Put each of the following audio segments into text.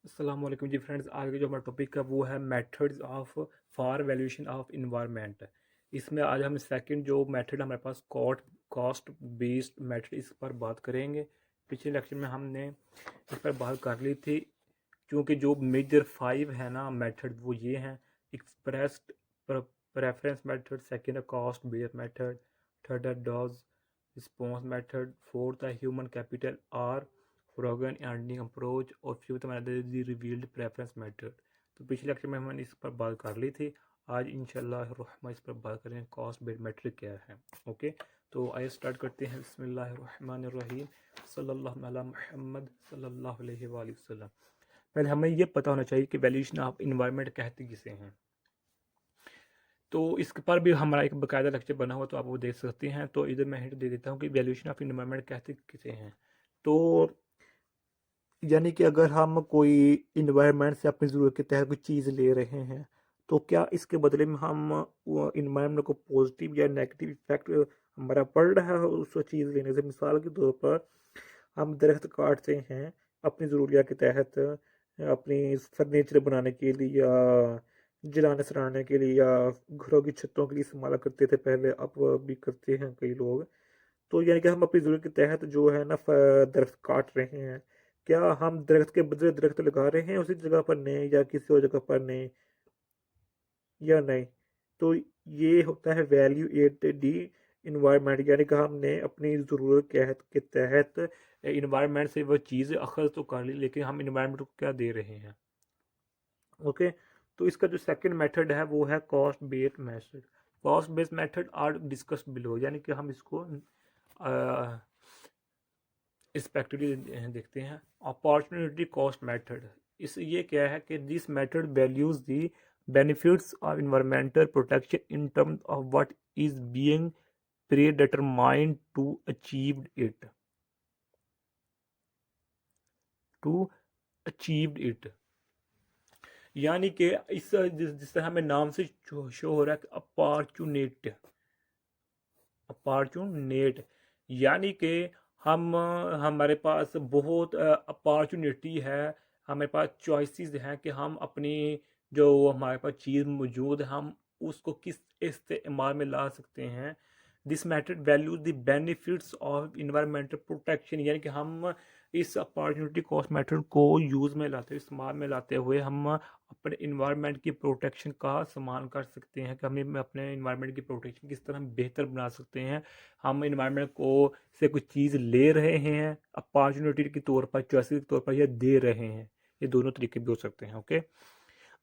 अस्सलाम वालेकुम जी फ्रेंड्स। आज का जो हमारा टॉपिक है वो है methods of for valuation of environment. इसमें आज हम सेकंड जो मेथड हमारे पास कॉस्ट बेस्ड मेथड, इस पर बात करेंगे। पिछले लेक्चर में हमने इस पर बात कर ली थी, क्योंकि जो मेजर 5 है ना मेथड वो ये हैं: एक्सप्रेस्ड प्रेफरेंस मेथड, सेकंड है कॉस्ट बेस्ड मेथड, थर्ड है डॉज रिस्पॉन्स मेथड, फोर्थ है human capital or foregone earning approach, और फिफ्थ हमारा दी रिवील्ड प्रेफरेंस मेथड। तो पिछले लेक्चर में हमने इस पर बात कर ली थी। आज इंशाल्लाह रहमान इस पर बात करेंगे कॉस्ट बेस्ड मेट्रिक क्या है। ओके, तो आइए स्टार्ट करते हैं। बिस्मिल्लाहिर्रहमानिर्रहीम, सल्लल्लाहु अला मुहम्मद सल्लल्लाहु अलैहि वसल्लम। पहले हमें ये पता होना चाहिए कि वैल्यूएशन ऑफ इन्वायरमेंट कहते किसे हैं। तो इसके पर भी हमारा एक बाकायदा लेक्चर बना हुआ, तो आप वो देख सकते हैं। तो इधर मैं हिंट दे देता हूँ कि वैल्यूएशन ऑफ इन्वायरमेंट कहते किसे हैं। तो यानी कि अगर हम कोई इन्वायरमेंट से अपनी ज़रूरत के तहत कोई चीज़ ले रहे हैं, तो क्या इसके बदले में हम वो इन्वायरमेंट को पॉजिटिव या नेगेटिव इफेक्ट हमारा पड़ रहा है उस चीज़ लेने से। मिसाल के तौर पर हम दरख्त काटते हैं अपनी ज़रूरियात के तहत, अपनी फर्नीचर बनाने के लिए या जलाने सराने के लिए या घरों की छतों के लिए इस्तेमाल करते थे पहले, अब भी करते हैं कई लोग। तो यानी कि हम अपनी ज़रूरत के तहत जो है ना दरख्त काट रहे हैं। क्या हम दरख्त के बदले दरख्त लगा रहे हैं उसी जगह पर नहीं, या किसी और जगह पर नहीं, या नहीं? तो ये होता है वैल्यू एडेड डी इन्वायरमेंट, यानी कि हमने अपनी ज़रूरत के तहत इन्वायरमेंट से वह चीज़ अखज़ तो कर ली, लेकिन हम इन्वायरमेंट को क्या दे रहे हैं। ओके, तो इसका जो सेकंड मेथड है वो है cost based method. Cost based method are discussed below, यानी कि हम इसको एक्सपेक्टेड देखते हैं। अपॉर्चुनिटी कॉस्ट मेथड, इस ये क्या है कि this method values the benefits of environmental protection in terms of what is being predetermined to achieve it. यानी कि इस जिस तरह हमें नाम से शो हो रहा है कि अपॉर्चुनेट, यानी कि हम हमारे पास बहुत अपॉर्चुनिटी है, हमारे पास चॉइसेस हैं कि हम अपनी जो हमारे पास चीज़ मौजूद है हम उसको किस इस्तेमाल में ला सकते हैं। This matter values the benefits of environmental protection, यानी कि हम इस अपॉर्चुनिटी कॉस्ट मेथड को यूज़ में लाते इस्तेमाल में लाते हुए हम अपने इन्वायरमेंट की प्रोटेक्शन का सम्मान कर सकते हैं कि हमें अपने इन्वायरमेंट की प्रोटेक्शन किस तरह बेहतर बना सकते हैं। हम इन्वायरमेंट को से कुछ चीज़ ले रहे हैं अपॉर्चुनिटी के तौर पर, चॉइस के तौर पर, या दे रहे हैं। ये दोनों तरीके भी हो सकते हैं। Okay,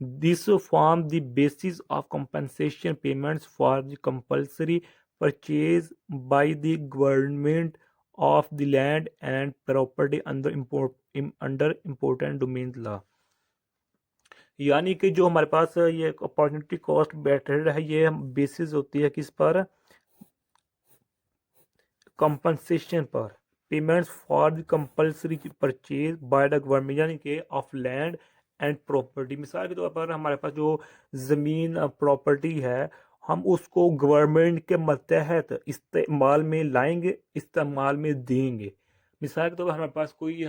this form the basis of compensation payments for the compulsory purchase by the government of the land and property under important domain law। यानी कि जो हमारे पास ये अपॉर्चुनिटी कॉस्ट मेथड है, ये बेसिस होती है किस पर? कंपनसेशन पर, payments for the compulsory purchase by the government, यानी कि ऑफ लैंड एंड प्रॉपर्टी। मिसाल के तौर पर हमारे पास जो ज़मीन प्रॉपर्टी है, हम उसको गवर्नमेंट के मतहत इस्तेमाल में लाएंगे, इस्तेमाल में देंगे। मिसाल के तौर पर हमारे पास कोई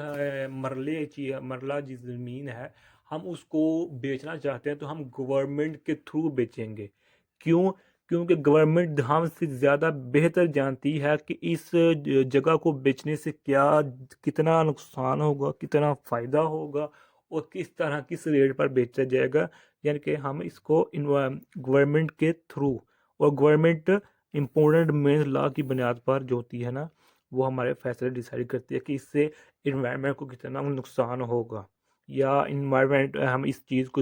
मरला जी ज़मीन है, हम उसको बेचना चाहते हैं तो हम गवर्नमेंट के थ्रू बेचेंगे। क्यों? क्योंकि गवर्नमेंट हमसे ज़्यादा बेहतर जानती है कि इस जगह को बेचने से क्या कितना नुकसान होगा, कितना फ़ायदा होगा, और किस तरह किस रेट पर बेचा जाएगा। यानी कि हम इसको गवर्नमेंट के थ्रू, और गवर्नमेंट इम्पोर्टेंट मेन लॉ की बुनियाद पर जो होती है ना, वो हमारे फैसले डिसाइड करती है कि इससे इन्वायरमेंट को कितना नुकसान होगा, या इन्वायरमेंट हम इस चीज़ को